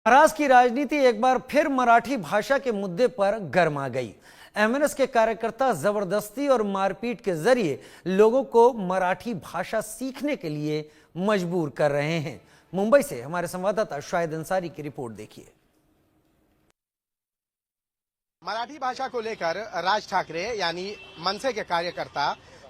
महाराष्ट्र की राजनीति एक बार फिर मराठी भाषा के मुद्दे पर गर्मा गई। एमएनएस के कार्यकर्ता जबरदस्ती और मारपीट के जरिए लोगों को मराठी भाषा सीखने के लिए मजबूर कर रहे हैं। मुंबई से हमारे संवाददाता शाहिद अंसारी की रिपोर्ट देखिए। मराठी भाषा को लेकर राज ठाकरे यानी मनसे के कार्यकर्ता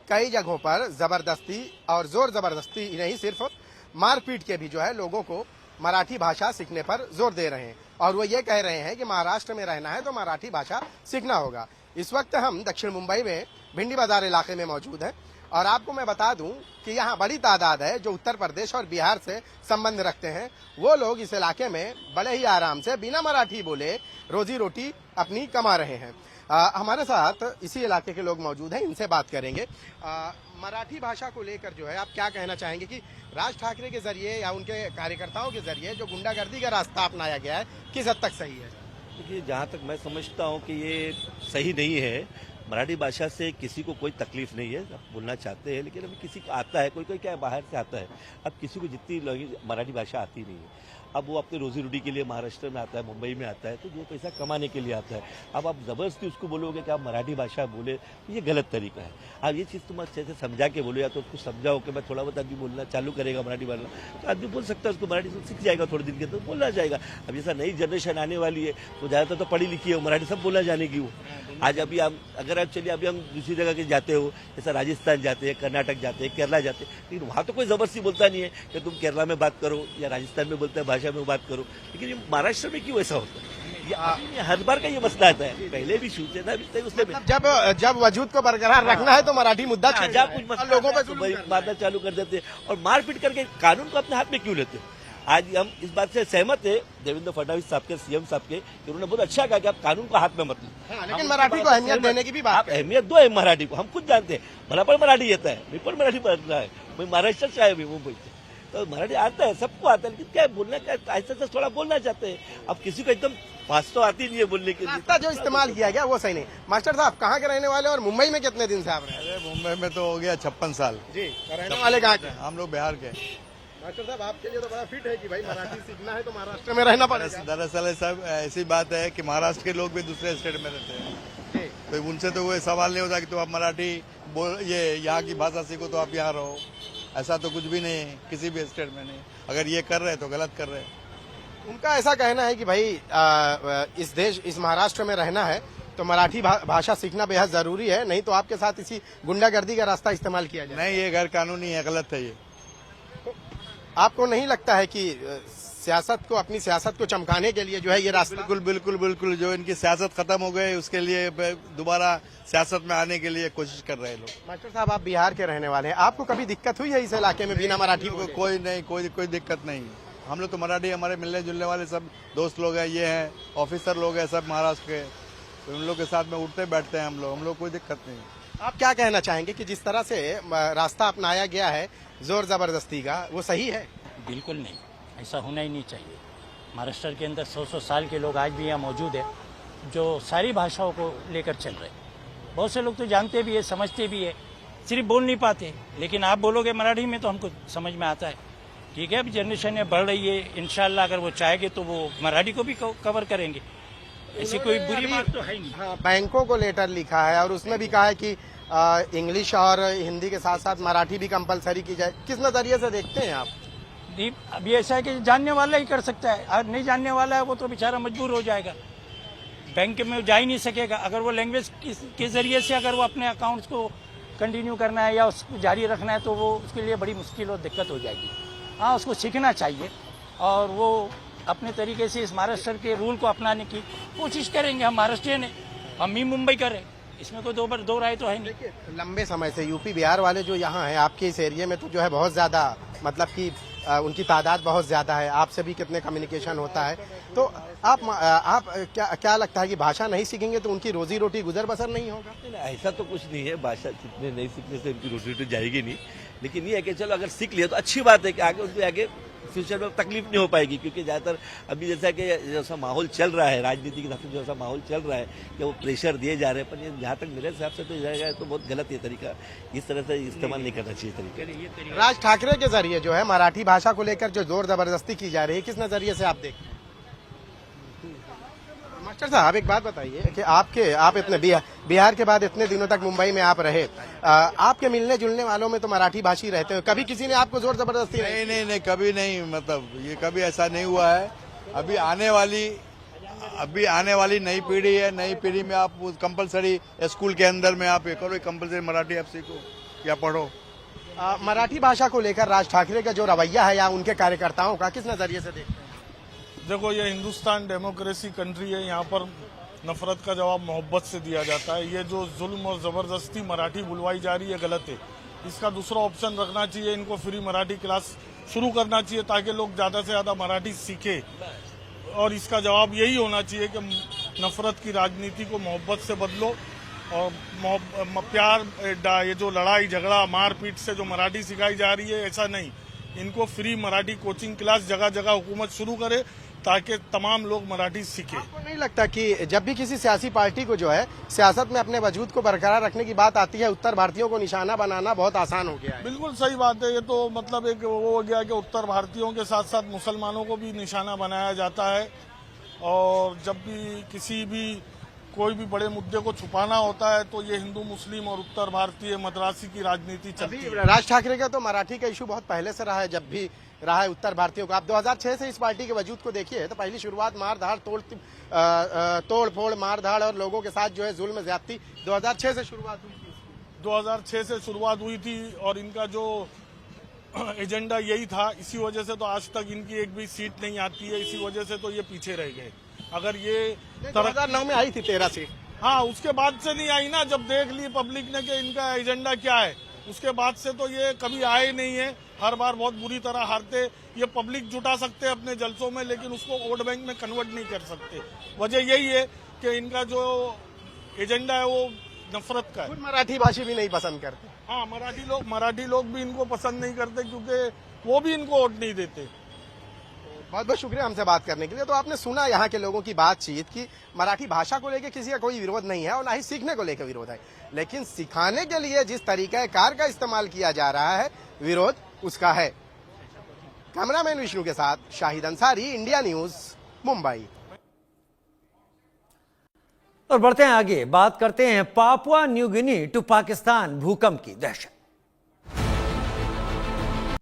कई जगहों पर जबरदस्ती और जोर जबरदस्ती नहीं सिर्फ मारपीट के भी लोगों को मराठी भाषा सीखने पर जोर दे रहे हैं और वो ये कह रहे हैं कि महाराष्ट्र में रहना है तो मराठी भाषा सीखना होगा। इस वक्त हम दक्षिण मुंबई में भिंडी बाजार इलाके में मौजूद हैं और आपको मैं बता दूं कि यहाँ बड़ी तादाद है जो उत्तर प्रदेश और बिहार से संबंध रखते हैं। वो लोग इस इलाके में बड़े ही आराम से बिना मराठी बोले रोजी रोटी अपनी कमा रहे हैं। हमारे साथ इसी इलाके के लोग मौजूद हैं, इनसे बात करेंगे। मराठी भाषा को लेकर आप क्या कहना चाहेंगे कि राज ठाकरे के जरिए या उनके कार्यकर्ताओं के जरिए जो गुंडागर्दी का रास्ता अपनाया गया है किस हद तक सही है? देखिए, जहाँ तक मैं समझता हूँ कि ये सही नहीं है। मराठी भाषा से किसी को कोई तकलीफ नहीं है, आप बोलना चाहते हैं, लेकिन अभी किसी को आता है, कोई कोई क्या बाहर से आता है। अब किसी को जितनी मराठी भाषा आती नहीं है, अब वो अपने रोजी रोटी के लिए महाराष्ट्र में आता है, मुंबई में आता है, तो वो पैसा कमाने के लिए आता है। अब आप जबरदस्ती उसको बोलोगे कि आप मराठी भाषा बोले, तो ये गलत तरीका है। अब ये चीज़ तुम अच्छे से समझा के बोलो, या तो उसको समझाओ कि मैं थोड़ा बहुत आदमी बोलना चालू करेगा मराठी भाषा, तो आदमी बोल सकता है, उसको मराठी सीख जाएगा, थोड़े दिन के तो बोलना जाएगा। अब जैसा नई जनरेशन आने वाली है तो ज़्यादातर तो पढ़ी लिखी है, मराठी सब बोला जाने की वो। आज अभी हम अगर आप चलिए, अभी हम दूसरी जगह के जाते हो, जैसा राजस्थान जाते हैं, कर्नाटक जाते हैं, केरला जाते हैं, लेकिन वहाँ तो कोई जबरदस्ती बोलता नहीं है कि तुम केरला में बात करो या राजस्थान में बोलते हैं भाषा में बात करो। लेकिन ये महाराष्ट्र में क्यों ऐसा होता है? ये हर बार का ये मसला आता है। पहले भी शिवसेना भी उसने जब वजूद को बरकरार रखना है तो मराठी मुद्दा कुछ लोगों पर मारना चालू कर देते हैं और मारपीट करके कानून को अपने हाथ में क्यों लेते हैं? आज हम इस बात से सहमत है देवेंद्र फडणवीस साहब के, सीएम साहब के, कि उन्होंने बहुत अच्छा कहा कि आप कानून को हाथ में मत लो। लेकिन मराठी को अहमियत देने की भी बात, अहमियत दो है मराठी को। हम खुद जानते हैं, मला पण मराठी येता है, मी पण मराठी पढ़ना है, मैं महाराष्ट्र से आया भी मुंबई से, तो मराठी आता है, सबको आता है, लेकिन क्या बोलना, क्या ऐसा ऐसा थोड़ा बोलना चाहते हैं। अब किसी को एकदम पास तो आती नहीं है बोलने के लिए। जो इस्तेमाल किया गया वो सही नहीं। मास्टर साहब कहाँ के रहने वाले और मुंबई में कितने दिन से आप रहे? अरे मुंबई में तो हो गया 56 साल जी। रहने वाले कहाँ के? हम लोग बिहार के। मास्टर साहब आपके लिए तो बड़ा फिट है कि भाई मराठी सीखना है तो महाराष्ट्र में रहना पड़ेगा। दरअसल सब ऐसी बात है कि महाराष्ट्र के लोग भी दूसरे स्टेट में रहते हैं, तो उनसे तो वो सवाल नहीं होता कि तो आप मराठी बोल, ये यहाँ की भाषा सीखो तो आप यहाँ रहो। ऐसा तो कुछ भी नहीं है, किसी भी स्टेट में नहीं। अगर ये कर रहे हैं तो गलत कर रहे हैं। उनका ऐसा कहना है कि भाई इस महाराष्ट्र में रहना है तो मराठी भाषा सीखना बेहद जरूरी है, नहीं तो आपके साथ इसी गुंडागर्दी का रास्ता इस्तेमाल किया जाए। नहीं, ये गैर कानूनी है, गलत है ये। आपको नहीं लगता है कि अपनी सियासत को चमकाने के लिए ये रास्ता? बिल्कुल बिल्कुल बिल्कुल, जो इनकी सियासत खत्म हो गई उसके लिए दोबारा सियासत में आने के लिए कोशिश कर रहे हैं लोग। मास्टर साहब आप बिहार के रहने वाले हैं, आपको कभी दिक्कत हुई है इस इलाके में बिना मराठी को? कोई नहीं, कोई दिक्कत नहीं। हम लोग तो मराठी, हमारे मिलने जुलने वाले सब दोस्त लोग हैं, ये हैं ऑफिसर लोग हैं सब महाराष्ट्र के, तो उन लोग के साथ में उठते बैठते हैं हम लोग कोई दिक्कत नहीं। आप क्या कहना चाहेंगे कि जिस तरह से रास्ता अपनाया गया है जोर जबरदस्ती का, वो सही है? बिल्कुल नहीं, ऐसा होना ही नहीं चाहिए। महाराष्ट्र के अंदर 100 साल के लोग आज भी यहाँ मौजूद है जो सारी भाषाओं को लेकर चल रहे हैं। बहुत से लोग तो जानते भी है, समझते भी है, सिर्फ बोल नहीं पाते। लेकिन आप बोलोगे मराठी में तो हमको समझ में आता है। ठीक है, अभी जनरेशन बढ़ रही है, इंशाल्लाह अगर वो चाहेंगे तो वो मराठी को भी कवर करेंगे। ऐसी कोई बुरी बात तो है नहीं। हाँ, बैंकों को लेटर लिखा है और उसमें भी कहा है कि इंग्लिश और हिंदी के साथ साथ मराठी भी कंपलसरी की जाए। किस नजरिए से देखते हैं आप? अभी ऐसा है कि जानने वाला ही कर सकता है, और नहीं जानने वाला है वो तो बेचारा मजबूर हो जाएगा, बैंक में जा ही नहीं सकेगा। अगर वो लैंग्वेज के जरिए से अगर वो अपने अकाउंट्स को कंटिन्यू करना है या उसको जारी रखना है तो वो उसके लिए बड़ी मुश्किल और दिक्कत हो जाएगी। हाँ, उसको सीखना चाहिए और वो अपने तरीके से इस महाराष्ट्र के रूल को अपनाने की कोशिश करेंगे। हम महाराष्ट्रियन हैं, हम ही मुंबई करें, इसमें कोई दो राय तो है नहीं। लंबे समय से यूपी बिहार वाले जो यहाँ हैं आपके इस एरिया में तो बहुत ज्यादा, मतलब कि उनकी तादाद बहुत ज्यादा है, आपसे भी कितने कम्युनिकेशन होता है, तो आप क्या लगता है कि भाषा नहीं सीखेंगे तो उनकी रोजी रोटी गुजर बसर नहीं होगा? ऐसा तो कुछ नहीं है, भाषा सीखने नहीं सीखने से उनकी रोजी रोटी जाएगी नहीं। लेकिन ये है कि चलो अगर सीख लिया तो अच्छी बात है कि आगे उसके आगे फ्यूचर में तकलीफ नहीं हो पाएगी, क्योंकि ज़्यादातर अभी जैसा कि जैसा माहौल चल रहा है राजनीति के हिसाब से, जैसा माहौल चल रहा है कि वो प्रेशर दिए जा रहे हैं, पर ये जहाँ तक मेरे हिसाब से तो जाएगा तो बहुत गलत ये तरीका, इस तरह से इस्तेमाल नहीं करना चाहिए तरीका। राज ठाकरे के जरिए मराठी भाषा को लेकर जो जोर जबरदस्ती की जा रही है, किस नजरिए से आप देखते हैं? मास्टर साहब एक बात बताइए कि आप इतने बिहार के बाद इतने दिनों तक मुंबई में आप रहे, आपके मिलने जुलने वालों में तो मराठी भाषी रहते हो, कभी किसी ने आपको जोर जबरदस्ती नहीं, कभी नहीं, मतलब ये कभी ऐसा नहीं हुआ है। अभी आने वाली नई पीढ़ी है, नई पीढ़ी में आप कंपलसरी स्कूल के अंदर में आप ये करो, कंपलसरी मराठी आप सीखो या पढ़ो। मराठी भाषा को लेकर राज ठाकरे का जो रवैया है या उनके कार्यकर्ताओं का, किस नजरिए से देखते हैं? देखो, ये हिंदुस्तान डेमोक्रेसी कंट्री है, यहाँ पर नफरत का जवाब मोहब्बत से दिया जाता है। ये जो जुल्म और जबरदस्ती मराठी बुलवाई जा रही है गलत है। इसका दूसरा ऑप्शन रखना चाहिए, इनको फ्री मराठी क्लास शुरू करना चाहिए ताकि लोग ज्यादा से ज्यादा मराठी सीखे। और इसका जवाब यही होना चाहिए कि नफरत की राजनीति को मोहब्बत से बदलो और प्यार, ये जो लड़ाई झगड़ा मारपीट से जो मराठी सिखाई जा रही है, ऐसा नहीं। इनको फ्री मराठी कोचिंग क्लास जगह जगह हुकूमत शुरू करे ताकि तमाम लोग मराठी सीखें। आपको नहीं लगता कि जब भी किसी सियासी पार्टी को जो है सियासत में अपने वजूद को बरकरार रखने की बात आती है, उत्तर भारतीयों को निशाना बनाना बहुत आसान हो गया है? बिल्कुल सही बात है। ये तो मतलब एक वो हो गया कि उत्तर भारतीयों के साथ साथ मुसलमानों को भी निशाना बनाया जाता है। और जब भी किसी भी कोई भी बड़े मुद्दे को छुपाना होता है तो ये हिंदू मुस्लिम और उत्तर भारतीय मद्रासी की राजनीति चलती है। राज ठाकरे का तो मराठी का इशू बहुत पहले से रहा है, जब भी रहा है उत्तर भारतीयों का। आप 2006 से इस पार्टी के वजूद को देखिए तो पहली शुरुआत मारधाड़ तोड़ फोड़ मारधाड़ और लोगों के साथ जो है जुल्म ज्यादती 2006 से शुरुआत हुई थी। 2006 से शुरुआत हुई थी और इनका जो एजेंडा यही था। इसी वजह से तो आज तक इनकी एक भी सीट नहीं आती है, इसी वजह से तो ये पीछे रह गए। अगर ये 2009 में आई थी 13 सीट। हाँ, उसके बाद से नहीं आई ना, जब देख ली पब्लिक ने कि इनका एजेंडा क्या है, उसके बाद से तो ये कभी आए नहीं है। हर बार बहुत बुरी तरह हारते। ये पब्लिक जुटा सकते हैं अपने जलसों में, लेकिन उसको वोट बैंक में कन्वर्ट नहीं कर सकते। वजह यही है कि इनका जो एजेंडा है वो नफरत का है। मराठी भाषी भी नहीं पसंद करते। हाँ, मराठी लोग भी इनको पसंद नहीं करते क्योंकि वो भी इनको वोट नहीं देते। बहुत बहुत शुक्रिया हमसे बात करने के लिए। तो आपने सुना यहाँ के लोगों की बातचीत कि मराठी भाषा को लेकर किसी का कोई विरोध नहीं है और ना ही सीखने को लेकर विरोध है, लेकिन सिखाने के लिए जिस तरीका कार का इस्तेमाल किया जा रहा है, विरोध उसका है। कैमरामैन विष्णु के साथ शाहिद अंसारी, इंडिया न्यूज, मुंबई। और बढ़ते हैं आगे, बात करते हैं Papua New Guinea to Pakistan भूकंप की दहशत।